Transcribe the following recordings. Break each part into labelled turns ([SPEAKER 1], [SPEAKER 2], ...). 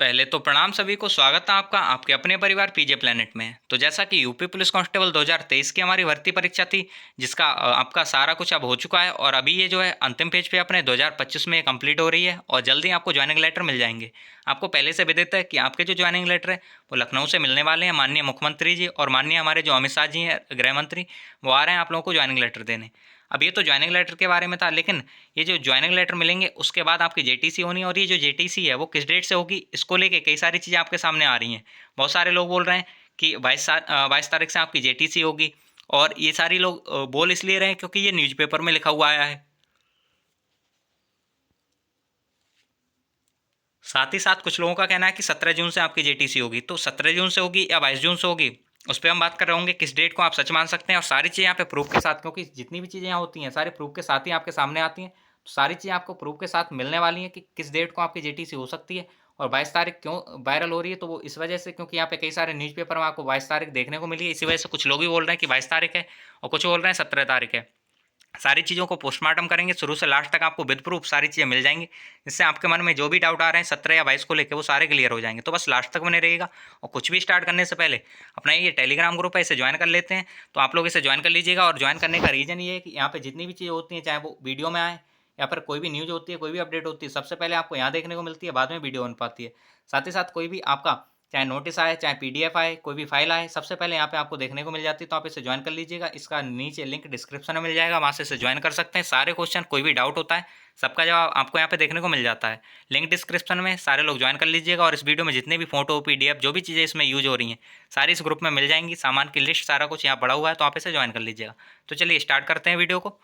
[SPEAKER 1] पहले तो प्रणाम सभी को। स्वागत है आपका आपके अपने परिवार पीजे प्लेनेट में। तो जैसा कि यूपी पुलिस कांस्टेबल 2023 की हमारी भर्ती परीक्षा थी, जिसका आपका सारा कुछ अब हो चुका है और अभी ये जो है अंतिम पेज पे अपने 2025 में कंप्लीट हो रही है और जल्दी आपको ज्वाइनिंग लेटर मिल जाएंगे। आपको पहले से विदित है कि आपके जो ज्वाइनिंग लेटर है वो लखनऊ से मिलने वाले हैं। माननीय मुख्यमंत्री जी और माननीय हमारे जो अमित शाह जी हैं गृह मंत्री, वो आ रहे हैं आप लोगों को ज्वाइनिंग लेटर देने। अब ये तो ज्वाइनिंग लेटर के बारे में था, लेकिन ये जो ज्वाइनिंग लेटर मिलेंगे उसके बाद आपकी जेटीसी होनी है और ये जो जेटीसी है वो किस डेट से होगी, इसको लेके कई सारी चीज़ें आपके सामने आ रही हैं। बहुत सारे लोग बोल रहे हैं कि 22 तारीख से आपकी जेटीसी होगी, और ये सारी लोग बोल इसलिए रहे हैं क्योंकि ये न्यूज़पेपर में लिखा हुआ आया है। साथ ही साथ कुछ लोगों का कहना है कि 17 जून से आपकी जेटीसी होगी। तो 17 जून से होगी या 22 जून से होगी, उस पर हम बात कर रहे होंगे किस डेट को आप सच मान सकते हैं। और सारी चीज़ें यहाँ पे प्रूफ के साथ, क्योंकि जितनी भी चीज़ें यहाँ होती हैं सारे प्रूफ के साथ ही आपके सामने आती हैं। तो सारी चीज़ें आपको प्रूफ के साथ मिलने वाली हैं कि किस डेट को आपकी जेटीसी हो सकती है। और 22 तारीख क्यों वायरल हो रही है, तो वो इस वजह से क्योंकि यहाँ पे कई सारे न्यूज़पेपर में आपको 22 तारीख देखने को मिली है। इसी वजह से कुछ लोग भी बोल रहे हैं कि 22 तारीख है और कुछ बोल रहे हैं 17 तारीख है। सारी चीज़ों को पोस्टमार्टम करेंगे शुरू से लास्ट तक, आपको विद प्रूफ सारी चीज़ें मिल जाएंगी। जिससे आपके मन में जो भी डाउट आ रहे हैं 17 या 22 को लेकर, वो सारे क्लियर हो जाएंगे। तो बस लास्ट तक बने रहिएगा। और कुछ भी स्टार्ट करने से पहले अपना ये टेलीग्राम ग्रुप है, इसे ज्वाइन कर लेते हैं। तो आप लोग इसे ज्वाइन कर लीजिएगा। और ज्वाइन करने का रीज़न ये है कि यहाँ पे जितनी भी चीज़ें होती हैं, चाहे वो वीडियो में आए या फिर कोई भी न्यूज़ होती है, कोई भी अपडेट होती है, सबसे पहले आपको यहाँ देखने को मिलती है, बाद में वीडियो बन पाती है। साथ ही साथ कोई भी आपका चाहे नोटिस आए, चाहे पीडीएफ आए, कोई भी फाइल आए, सबसे पहले यहाँ पे आपको देखने को मिल जाती है। तो आप इसे ज्वाइन कर लीजिएगा। इसका नीचे लिंक डिस्क्रिप्शन में मिल जाएगा, वहाँ से इसे ज्वाइन कर सकते हैं। सारे क्वेश्चन, कोई भी डाउट होता है, सबका जवाब आपको यहाँ पे देखने को मिल जाता है। लिंक डिस्क्रिप्शन में, सारे लोग ज्वाइन कर लीजिएगा। और इस वीडियो में जितने भी फोटो, पीडीएफ, जो भी चीज़ें इसमें यूज हो रही हैं, सारी इस ग्रुप में मिल जाएंगी। सामान की लिस्ट, सारा कुछ यहाँ पड़ा हुआ है, तो आप इसे ज्वाइन कर लीजिएगा। तो चलिए स्टार्ट करते हैं वीडियो को।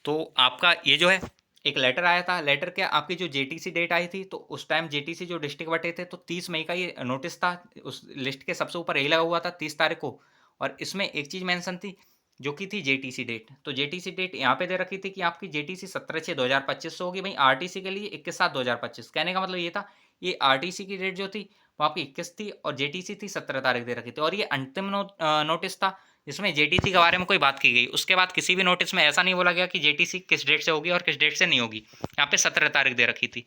[SPEAKER 1] तो आपका ये जो है एक लेटर आया था। लेटर क्या, आपकी जो जेटीसी डेट आई थी, तो उस टाइम जेटीसी जो डिस्ट्रिक्ट बटे थे, तो 30 मई का ये नोटिस था। उस लिस्ट के सबसे ऊपर यही लगा हुआ था 30 तारीख को। और इसमें एक चीज़ मेंशन थी जो कि थी जेटीसी डेट। तो जेटीसी डेट यहाँ पे दे रखी थी कि आपकी जेटीसी 17/6/2025 से होगी। भाई आरटीसी के लिए 21/7/2025। कहने का मतलब ये था, ये आरटीसी की डेट जो थी वो आपकी 21 थी और जेटीसी थी 17 तारीख दे रखी थी। और ये अंतिम नोटिस था जिसमें जेटीसी के बारे में कोई बात की गई। उसके बाद किसी भी नोटिस में ऐसा नहीं बोला गया कि जेटीसी किस डेट से होगी और किस डेट से नहीं होगी। यहाँ पे 17 तारीख दे रखी थी।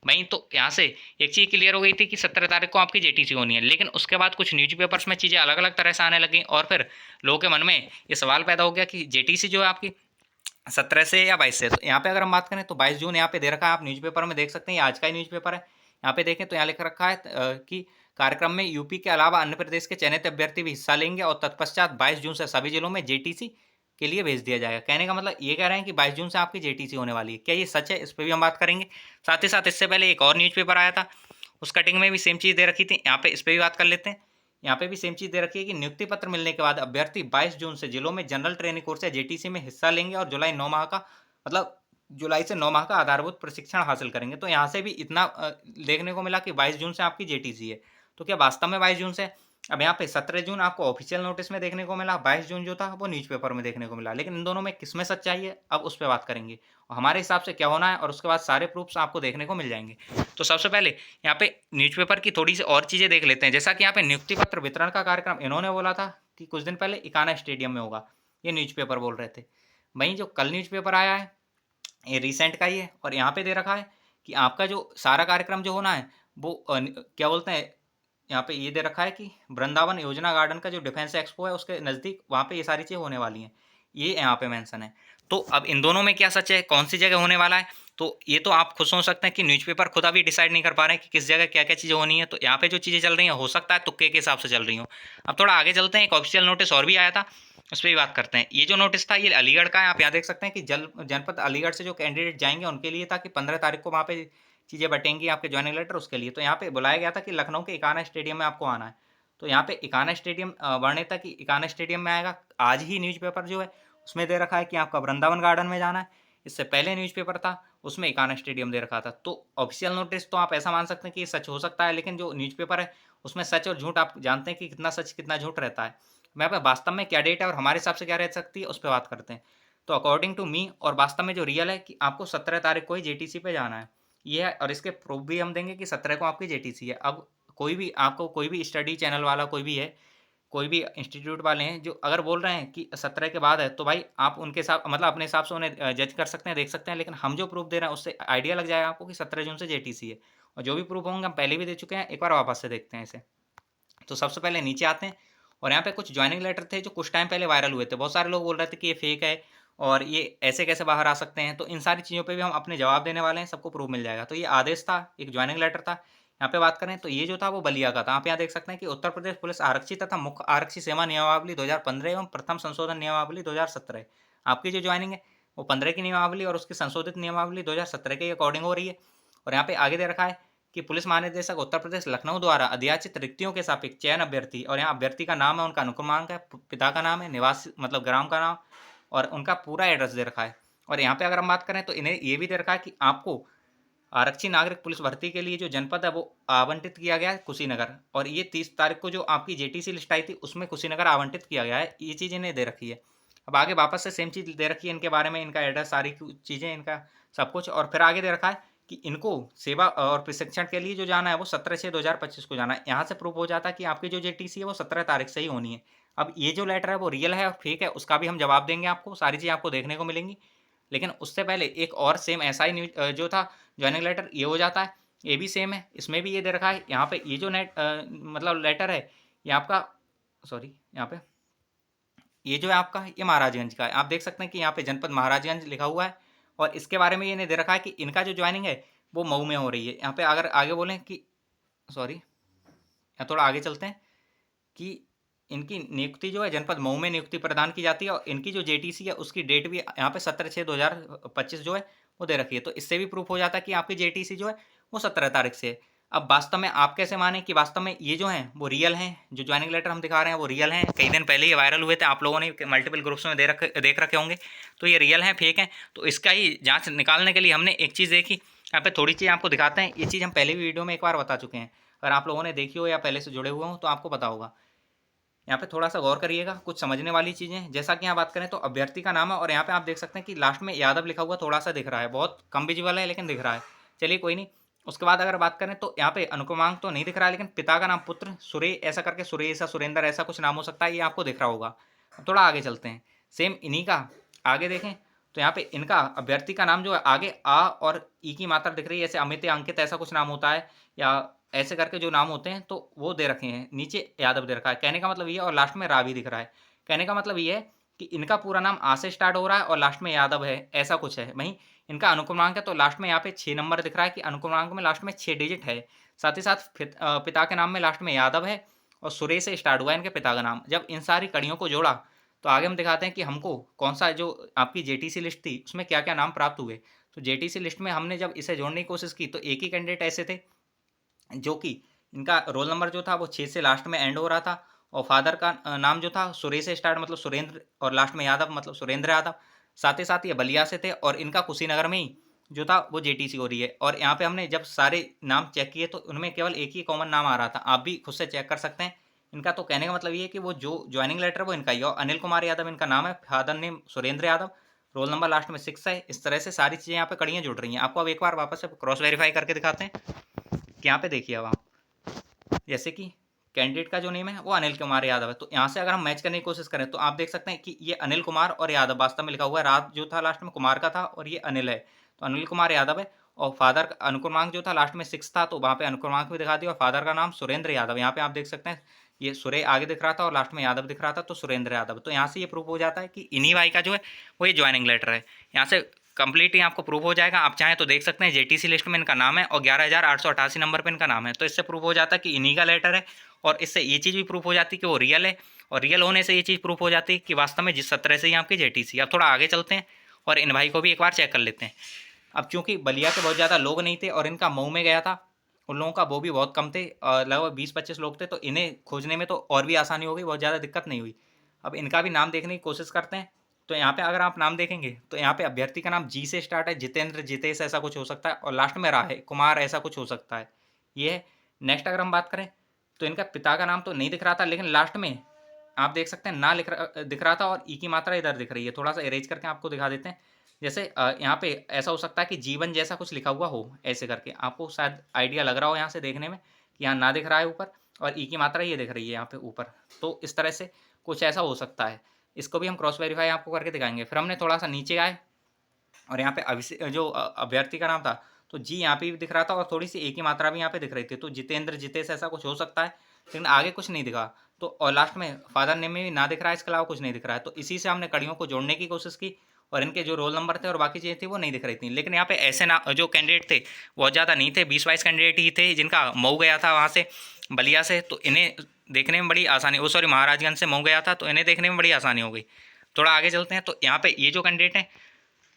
[SPEAKER 1] वहीं तो यहाँ से एक चीज़ क्लियर हो गई थी कि 17 तारीख को आपकी जेटीसी होनी है। लेकिन उसके बाद कुछ न्यूज़पेपर्स में चीज़ें अलग अलग तरह से आने लगी और फिर लोगों के मन में ये सवाल पैदा हो गया कि जेटीसी जो है आपकी 17 से या 22 से। तो यहाँ पे अगर हम बात करें तो 22 जून यहाँ पे दे रखा है, आप न्यूज़पेपर में देख सकते हैं। ये आज का ही न्यूज़पेपर है। यहाँ पे देखें तो यहाँ लिख रखा है कि कार्यक्रम में यूपी के अलावा अन्य प्रदेश के चयनित अभ्यर्थी भी हिस्सा लेंगे और तत्पश्चात 22 जून से सभी जिलों में जेटीसी के लिए भेज दिया जाएगा। कहने का मतलब ये कह रहे हैं कि 22 जून से आपकी जेटीसी होने वाली है। क्या ये सच है, इस पर भी हम बात करेंगे। साथ ही साथ इससे पहले एक और न्यूज़पेपर आया था, उस कटिंग में भी सेम चीज़ दे रखी थी। यहाँ पे इस पर भी बात कर लेते हैं। यहाँ पे भी सेम चीज़ दे रखी है कि नियुक्ति पत्र मिलने के बाद अभ्यर्थी 22 जून से जिलों में जनरल ट्रेनिंग कोर्स या जेटीसी में हिस्सा लेंगे और जुलाई 9 माह का, मतलब जुलाई से 9 माह का आधारभूत प्रशिक्षण हासिल करेंगे। तो यहाँ से भी इतना देखने को मिला कि 22 जून से आपकी जेटीसी है। तो क्या वास्तव में 22 जून से? अब यहाँ पे 17 जून आपको ऑफिशियल नोटिस में देखने को मिला, 22 जून जो था वो न्यूज़पेपर में देखने को मिला। लेकिन इन दोनों में किसमें सच्चाई है, अब उस पर बात करेंगे और हमारे हिसाब से क्या होना है, और उसके बाद सारे प्रूफ्स आपको देखने को मिल जाएंगे। तो सबसे पहले यहाँ पे न्यूज़पेपर की थोड़ी सी और चीज़ें देख लेते हैं। जैसा कि यहाँ पे नियुक्ति पत्र वितरण का कार्यक्रम इन्होंने बोला था कि कुछ दिन पहले इकाना स्टेडियम में होगा, ये न्यूज़पेपर बोल रहे थे। वहीं जो कल न्यूज़पेपर आया है ये रिसेंट का ही है और यहाँ पे दे रखा है कि आपका जो सारा कार्यक्रम जो होना है वो क्या बोलते हैं, यहाँ पे ये दे रखा है कि वृंदावन योजना गार्डन का जो डिफेंस एक्सपो है उसके नज़दीक, वहाँ पे ये सारी चीज़ें होने वाली हैं। ये यहाँ पे मेंशन है। तो अब इन दोनों में क्या सच है, कौन सी जगह होने वाला है, तो ये तो आप खुद सोच सकते हैं कि न्यूज़पेपर खुद अभी डिसाइड नहीं कर पा रहे हैं कि किस जगह क्या क्या चीज़ें होनी है। तो यहाँ पे जो चीज़ें चल रही हैं हो सकता है तुक्के के हिसाब से चल रही हो। अब थोड़ा आगे चलते हैं। एक ऑफिशियल नोटिस और भी आया था, उस पर भी बात करते हैं। ये जो नोटिस था ये अलीगढ़ का है। आप यहाँ देख सकते हैं कि जनपद अलीगढ़ से जो कैंडिडेट जाएंगे उनके लिए था कि 15 तारीख को वहाँ पे चीज़ें बटेंगी आपके ज्वाइनिंग लेटर उसके लिए। तो यहाँ पे बुलाया गया था कि लखनऊ के इकाना स्टेडियम में आपको आना है। तो यहाँ पे इकाना स्टेडियम वर्णित है कि इकाना स्टेडियम में आएगा। आज ही न्यूज़पेपर जो है उसमें दे रखा है कि आपका वृंदावन गार्डन में जाना है। इससे पहले न्यूज़पेपर था उसमें इकाना स्टेडियम दे रखा था। तो ऑफिशियल नोटिस तो आप ऐसा मान सकते हैं कि ये सच हो सकता है, लेकिन जो न्यूज़पेपर है उसमें सच और झूठ आप जानते हैं कि कितना सच कितना झूठ रहता है। मैं पे वास्तव में क्या डेट है और हमारे हिसाब से क्या रह सकती है उस पर बात करते हैं। तो अकॉर्डिंग टू मी और वास्तव में जो रियल है कि आपको 17 तारीख को ही जेटीसी पे जाना है, ये है। और इसके प्रूफ भी हम देंगे कि 17 को आपकी जेटीसी है। अब कोई भी आपको कोई भी स्टडी चैनल वाला कोई भी है कोई भी इंस्टीट्यूट वाले हैं जो अगर बोल रहे हैं कि 17 के बाद है, तो भाई आप उनके हिसाब मतलब अपने हिसाब से उन्हें जज कर सकते हैं, देख सकते हैं। लेकिन हम जो प्रूफ़ दे रहे हैं उससे आइडिया लग जाएगा आपको कि 17 जून से जेटीसी है। और जो भी प्रूफ़ होंगे हम पहले भी दे चुके हैं, एक बार वापस से देखते हैं इसे। तो सबसे पहले नीचे आते हैं और यहाँ पे कुछ जॉइनिंग लेटर थे जो कुछ टाइम पहले वायरल हुए थे। बहुत सारे लोग बोल रहे थे कि ये फेक है और ये ऐसे कैसे बाहर आ सकते हैं। तो इन सारी चीज़ों पे भी हम अपने जवाब देने वाले हैं, सबको प्रूफ मिल जाएगा। तो ये आदेश था, एक जॉइनिंग लेटर था। यहाँ पे बात करें तो ये जो था वो बलिया का था। आप यहाँ देख सकते हैं कि उत्तर प्रदेश पुलिस आरक्षी तथा मुख्य आरक्षी सेवा नियमावली 2015 एवं प्रथम संशोधन नियमावली 2017। आपकी जो ज्वाइनिंग है वो 15 की नियमावली और उसकी संशोधित नियमावली 2017 के अकॉर्डिंग हो रही है। और यहाँ पे आगे दे रखा है कि पुलिस महानिदेशक उत्तर प्रदेश लखनऊ द्वारा अध्याचित रिक्तियों के सापेक्ष चयन अभ्यर्थी, और यहाँ अभ्यर्थी का नाम है, उनका अनुक्रमांक है, पिता का नाम है, निवास मतलब ग्राम का नाम और उनका पूरा एड्रेस दे रखा है। और यहाँ पे अगर हम बात करें तो इन्हें ये भी दे रखा है कि आपको आरक्षी नागरिक पुलिस भर्ती के लिए जो जनपद है वो आवंटित किया गया है कुशीनगर, और ये 30 तारीख को जो आपकी जेटीसी लिस्ट आई थी उसमें कुशीनगर आवंटित किया गया है। ये चीज़ इन्हें दे रखी है। अब आगे वापस से सेम चीज़ दे रखी है इनके बारे में, इनका एड्रेस, सारी चीज़ें, इनका सब कुछ। और फिर आगे दे रखा है कि इनको सेवा और प्रशिक्षण के लिए जो जाना है वो 17/6/2025 को जाना है। यहाँ से प्रूफ हो जाता है कि आपकी जो जेटीसी है वो 17 तारीख से ही होनी है। अब ये जो लेटर है वो रियल है और फेक है उसका भी हम जवाब देंगे आपको, सारी चीज़ें आपको देखने को मिलेंगी। लेकिन उससे पहले एक और सेम ऐसा ही न्यूज जो था जॉइनिंग लेटर, ये हो जाता है। ये भी सेम है, इसमें भी ये दे रखा है। यहाँ पे ये जो मतलब लेटर है ये आपका, सॉरी, यहाँ पे ये जो है आपका, ये महाराजगंज का है। आप देख सकते हैं कि यहाँ पे जनपद महाराजगंज लिखा हुआ है और इसके बारे में ये दे रखा है कि इनका जो ज्वाइनिंग है वो मऊ में हो रही है। यहाँ पे अगर आगे बोलें कि, सॉरी, यहाँ थोड़ा आगे चलते हैं कि इनकी नियुक्ति जो है जनपद मऊ में नियुक्ति प्रदान की जाती है और इनकी जो जेटीसी है उसकी डेट भी यहाँ पे 17/6/2025 जो है वो दे रखी है। तो इससे भी प्रूफ हो जाता है कि आपकी जेटीसी जो है वो 17 तारीख से है। अब वास्तव में आप कैसे माने कि वास्तव में ये जो हैं वो रियल हैं, जो ज्वाइनिंग लेटर हम दिखा रहे हैं वो रियल हैं। कई दिन पहले ये वायरल हुए थे, आप लोगों ने मल्टीपल ग्रुप्स में देख रखे होंगे। तो ये रियल हैं फेक हैं, तो इसका ही जाँच निकालने के लिए हमने एक चीज़ देखी। यहाँ पे थोड़ी चीज़ आपको दिखाते हैं। ये चीज़ हम पहले भी वीडियो में एक बार बता चुके हैं, अगर आप लोगों ने देखी हो या पहले से जुड़े हुए हो तो आपको पता होगा। यहाँ पे थोड़ा सा गौर करिएगा, कुछ समझने वाली चीज़ें। जैसा कि यहाँ बात करें तो अभ्यर्थी का नाम है और यहाँ पे आप देख सकते हैं कि लास्ट में यादव लिखा हुआ थोड़ा सा दिख रहा है, बहुत कम विजुअल है लेकिन दिख रहा है। चलिए कोई नहीं। उसके बाद अगर बात करें तो यहाँ पे अनुक्रमांक तो नहीं दिख रहा है, लेकिन पिता का नाम पुत्र सुरे ऐसा करके, सुरेश या सुरेंद्र ऐसा कुछ नाम हो सकता है, ये आपको दिख रहा होगा। थोड़ा आगे चलते हैं, सेम इन्हीं का आगे देखें तो यहाँ पे इनका अभ्यर्थी का नाम जो है आगे आ और ई की मात्रा दिख रही है, जैसे अमित या अंकित ऐसा कुछ नाम होता है, या ऐसे करके जो नाम होते हैं तो वो दे रखे हैं। नीचे यादव दे रखा है, कहने का मतलब ये है, और लास्ट में रावी दिख रहा है। कहने का मतलब ये है कि इनका पूरा नाम आ से स्टार्ट हो रहा है और लास्ट में यादव है, ऐसा कुछ है। वहीं इनका अनुक्रमांक है तो लास्ट में यहाँ पे 6 नंबर दिख रहा है कि अनुक्रमांक में लास्ट में 6 डिजिट है। साथ ही साथ पिता के नाम में लास्ट में यादव है और सुरेश से स्टार्ट हुआ है इनके पिता का नाम। जब इन सारी कड़ियों को जोड़ा तो आगे हम दिखाते हैं कि हमको कौन सा जो आपकी जेटीसी लिस्ट थी उसमें क्या क्या नाम प्राप्त हुए। तो जेटीसी लिस्ट में हमने जब इसे जोड़ने की कोशिश की तो एक ही कैंडिडेट ऐसे थे जो कि इनका रोल नंबर जो था वो 6 से लास्ट में एंड हो रहा था, और फादर का नाम जो था सुरेश से स्टार्ट मतलब सुरेंद्र, और लास्ट में यादव मतलब सुरेंद्र यादव। साथ ही साथ ये बलिया से थे और इनका कुशीनगर में ही जो था वो जेटीसी हो रही है। और यहाँ पे हमने जब सारे नाम चेक किए तो उनमें केवल एक ही कॉमन नाम आ रहा था, आप भी खुद से चेक कर सकते हैं इनका। तो कहने का मतलब ये है कि वो जो ज्वाइनिंग लेटर वो इनका ही है, और अनिल कुमार यादव इनका नाम है, father name Surendra Yadav, roll number last में 6 है। इस तरह से सारी चीज़ें यहाँ पे कड़ियाँ जुड़ रही हैं। आपको अब एक बार वापस से क्रॉस वेरीफाई करके दिखाते हैं कि यहाँ पे देखिए अब आप, जैसे कि कैंडिडेट का जो नेम है वो अनिल कुमार यादव है, तो यहाँ से अगर हम मैच करने की कोशिश करें तो आप देख सकते हैं कि ये अनिल कुमार और यादव वास्तव में लिखा हुआ है, रात जो था लास्ट में कुमार का था और ये अनिल है, तो अनिल कुमार यादव है। और फादर का अनुक्रमांक जो था लास्ट में 6 था, तो वहाँ पे अनुक्रमांक भी दिखा दिया, और फादर का नाम सुरेंद्र यादव, यहाँ पे आप देख सकते हैं ये सुरे आगे दिख रहा था और लास्ट में यादव दिख रहा था, तो सुरेंद्र यादव। तो यहाँ से ये प्रूफ हो जाता है कि इन्हीं भाई का जो है वो ये ज्वाइनिंग लेटर है। यहाँ से कंप्लीट ही आपको प्रूफ हो जाएगा। आप चाहें तो देख सकते हैं जेटीसी लिस्ट में इनका नाम है और 11,888 नंबर पे इनका नाम है, तो इससे प्रूफ हो जाता है कि इन्हीं का लेटर है। और इससे ये चीज़ भी प्रूफ हो जाती है कि वो रियल है, और रियल होने से ये चीज़ प्रूफ हो जाती है कि वास्तव में जिस 17 से ही आपकी जेटीसी। अब थोड़ा आगे चलते हैं और इन भाई को भी एक बार चेक कर लेते हैं। अब चूंकि बलिया के बहुत ज़्यादा लोग नहीं थे और इनका मऊ में गया था, उन लोगों का वो भी बहुत कम थे, लगभग 20-25 लोग थे, तो इन्हें खोजने में तो और भी आसानी हो गई, बहुत ज़्यादा दिक्कत नहीं हुई। अब इनका भी नाम देखने की कोशिश करते हैं। तो यहाँ पे अगर आप नाम देखेंगे तो यहाँ पे अभ्यर्थी का नाम जी से स्टार्ट है, जितेंद्र, जितेश ऐसा कुछ हो सकता है, और लास्ट में राह है, कुमार ऐसा कुछ हो सकता है, ये है। नेक्स्ट अगर हम बात करें तो इनका पिता का नाम तो नहीं दिख रहा था, लेकिन लास्ट में आप देख सकते हैं ना दिख रहा था, और ई की मात्रा इधर दिख रही है। थोड़ा सा इरेज करके आपको दिखा देते हैं। जैसे यहाँ पे ऐसा हो सकता है कि जीवन जैसा कुछ लिखा हुआ हो, ऐसे करके आपको शायद आइडिया लग रहा हो यहाँ से देखने में कि यहाँ ना दिख रहा है ऊपर, और ई की मात्रा ये दिख रही है यहाँ पे ऊपर। तो इस तरह से कुछ ऐसा हो सकता है। इसको भी हम क्रॉस वेरीफ़ाई आपको करके दिखाएँगे। फिर हमने थोड़ा-सा नीचे आए और यहाँ पे जो अभ्यर्थी का नाम था, तो जी यहाँ पे भी दिख रहा था और थोड़ी-सी ए की मात्रा भी यहाँ पे दिख रही थी। तो जितेंद्र, जितेश ऐसा कुछ हो सकता है, लेकिन आगे कुछ नहीं दिखा। तो और लास्ट में फादर नेम में भी ना दिख रहा है, इसके अलावा कुछ नहीं दिख रहा है। तो इसी से हमने कड़ियों को जोड़ने की कोशिश की और इनके जो रोल नंबर थे और बाकी चीज़ें थी वो नहीं दिख रही थी। लेकिन यहाँ पे ऐसे ना जो कैंडिडेट थे, बहुत ज़्यादा नहीं थे, 20-22 कैंडिडेट ही थे जिनका मऊ गया था वहाँ से, बलिया से। तो इन्हें देखने में बड़ी आसानी, सॉरी, महाराजगंज से मऊ गया था, तो इन्हें देखने में बड़ी आसानी हो गई। थोड़ा आगे चलते हैं, तो यहाँ पे ये जो कैंडिडेट हैं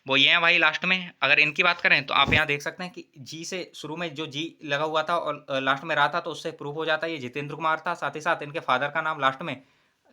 [SPEAKER 1] वो ये हैं भाई लास्ट में। अगर इनकी बात करें तो आप यहाँ देख सकते हैं कि जी से शुरू में जो जी लगा हुआ था और लास्ट में रहा था, तो उससे प्रूफ हो जाता है ये जितेंद्र कुमार था। साथ ही साथ इनके फादर का नाम लास्ट में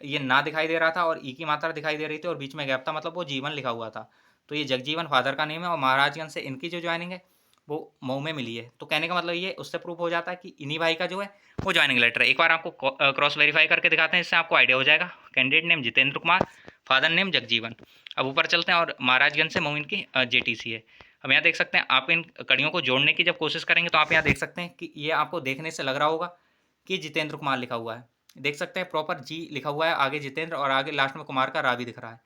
[SPEAKER 1] ये ना दिखाई दे रहा था और ई की मात्रा दिखाई दे रही थी और बीच में गैप था, मतलब वो जीवन लिखा हुआ था। तो ये जगजीवन फादर का नेम है और महाराजगंज से इनकी जो ज्वाइनिंग है वो मऊ में मिली है। तो कहने का मतलब ये उससे प्रूफ हो जाता है कि इन्हीं भाई का जो है वो ज्वाइनिंग लेटर है। एक बार आपको क्रॉस वेरीफाई करके दिखाते हैं, इससे आपको आइडिया हो जाएगा। Candidate name Jitendra Kumar, father name Jagjivan. अब ऊपर चलते हैं और महाराजगंज से मऊ इनकी जेटीसी है। अब यहाँ देख सकते हैं, आप इन कड़ियों को जोड़ने की जब कोशिश करेंगे तो आप यहाँ देख सकते हैं कि ये आपको देखने से लग रहा होगा कि जितेंद्र कुमार लिखा हुआ है। देख सकते हैं प्रॉपर जी लिखा हुआ है, आगे जितेंद्र और आगे लास्ट में कुमार का रा भी दिख रहा है।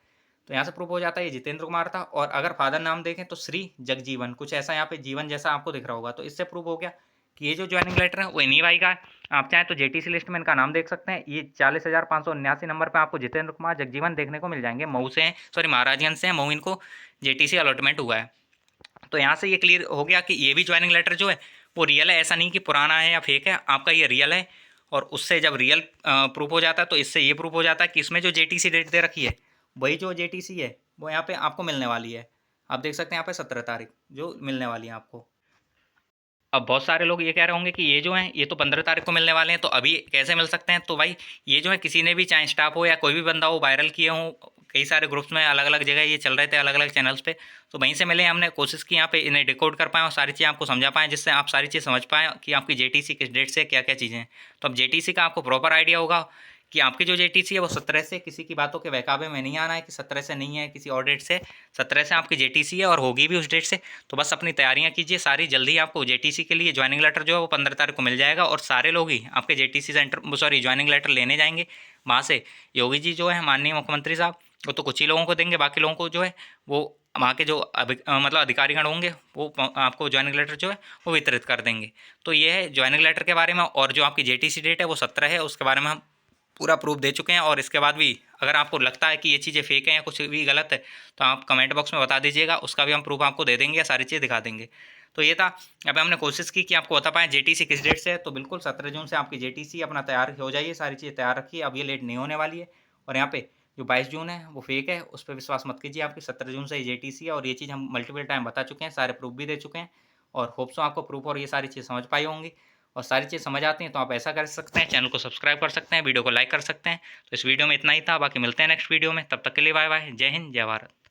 [SPEAKER 1] तो यहाँ से प्रूफ हो जाता है ये जितेंद्र कुमार था। और अगर फादर नाम देखें तो श्री जगजीवन, कुछ ऐसा यहाँ पे जीवन जैसा आपको दिख रहा होगा। तो इससे प्रूफ हो गया कि ये जो ज्वाइनिंग लेटर है वो इन्हीं भाई का है। आप चाहें तो जेटीसी लिस्ट में इनका नाम देख सकते हैं। ये 40,579 नंबर पे आपको जितेंद्र कुमार जगजीवन देखने को मिल जाएंगे। मऊ से हैं, सॉरी, महाराजगंज से हैं, मऊ इनको जेटीसी अलॉटमेंट हुआ है। तो यहाँ से ये क्लियर हो गया कि ये भी ज्वाइनिंग लेटर जो है वो रियल है, ऐसा नहीं कि पुराना है या फेक है, आपका ये रियल है। और उससे जब रियल प्रूफ हो जाता है तो इससे ये प्रूफ हो जाता है कि इसमें जो जेटीसी डेट दे रखी है वही जो जेटीसी है वो यहाँ पे आपको मिलने वाली है। आप देख सकते हैं यहाँ पे 17 तारीख जो मिलने वाली है आपको। अब बहुत सारे लोग ये कह रहे होंगे कि ये जो हैं ये तो 15 तारीख को मिलने वाले हैं, तो अभी कैसे मिल सकते हैं? तो भाई ये जो है किसी ने भी, चाहे स्टाफ हो या कोई भी बंदा हो, वायरल किए हों, कई सारे ग्रुप्स में अलग अलग जगह ये चल रहे थे, अलग अलग चैनल्स पे, तो वहीं से मिले। हमने कोशिश की यहाँ पे इन्हें डिकोड कर पाएँ और सारी चीज़ें आपको समझा पाएँ, जिससे आप सारी चीज़ समझ पाएँ कि आपकी जेटीसी किस डेट से क्या क्या चीज़ें हैं। तो अब जेटीसी का आपको प्रॉपर आइडिया होगा कि आपकी जो जेटीसी है वो 17 से, किसी की बातों के बहकावे में नहीं आना है कि 17 से नहीं है, किसी और डेट से, 17 से आपकी जेटीसी है और होगी भी उस डेट से। तो बस अपनी तैयारियां कीजिए सारी, जल्दी आपको जेटीसी के लिए ज्वाइनिंग लेटर जो है वो 15 तारीख को मिल जाएगा और सारे लोग ही आपके JTC centre, sorry, joining letter लेने जाएंगे वहाँ से। योगी जी जो है, माननीय मुख्यमंत्री साहब, वो तो कुछ ही लोगों को देंगे, बाकी लोगों को जो है वो वहाँ के जो मतलब अधिकारीगण होंगे वो आपको ज्वाइनिंग लेटर जो है वो वितरित कर देंगे। तो ये है ज्वाइनिंग लेटर के बारे में। और जो आपकी जेटीसी डेट है वो 17 है, उसके बारे में हम पूरा प्रूफ दे चुके हैं। और इसके बाद भी अगर आपको लगता है कि ये चीज़ें फेक हैं या कुछ भी गलत है तो आप कमेंट बॉक्स में बता दीजिएगा, उसका भी हम प्रूफ आपको दे देंगे या सारी चीज़ दिखा देंगे। तो ये था, अब हमने कोशिश की कि आपको बता पाएँ जेटीसी किस डेट से है। तो बिल्कुल 17 जून से आपकी जेटीसी अपना तैयार हो जाइए, सारी चीज़ें तैयार रखिए, अब ये लेट नहीं होने वाली है। और यहाँ पे जो 22 जून है वो फेक है, उस पर विश्वास मत कीजिए, आपकी 17 जून से ही जेटीसी है। और ये चीज़ हम मल्टीपल टाइम बता चुके हैं, सारे प्रूफ भी दे चुके हैं। और होप सो आपको प्रूफ और ये सारी चीज़ समझ पाई होंगी। और सारी चीज़ समझ आती हैं तो आप ऐसा कर सकते हैं, चैनल को सब्सक्राइब कर सकते हैं, वीडियो को लाइक कर सकते हैं। तो इस वीडियो में इतना ही था, बाकी मिलते हैं नेक्स्ट वीडियो में, तब तक के लिए बाय बाय, जय हिंद, जय भारत।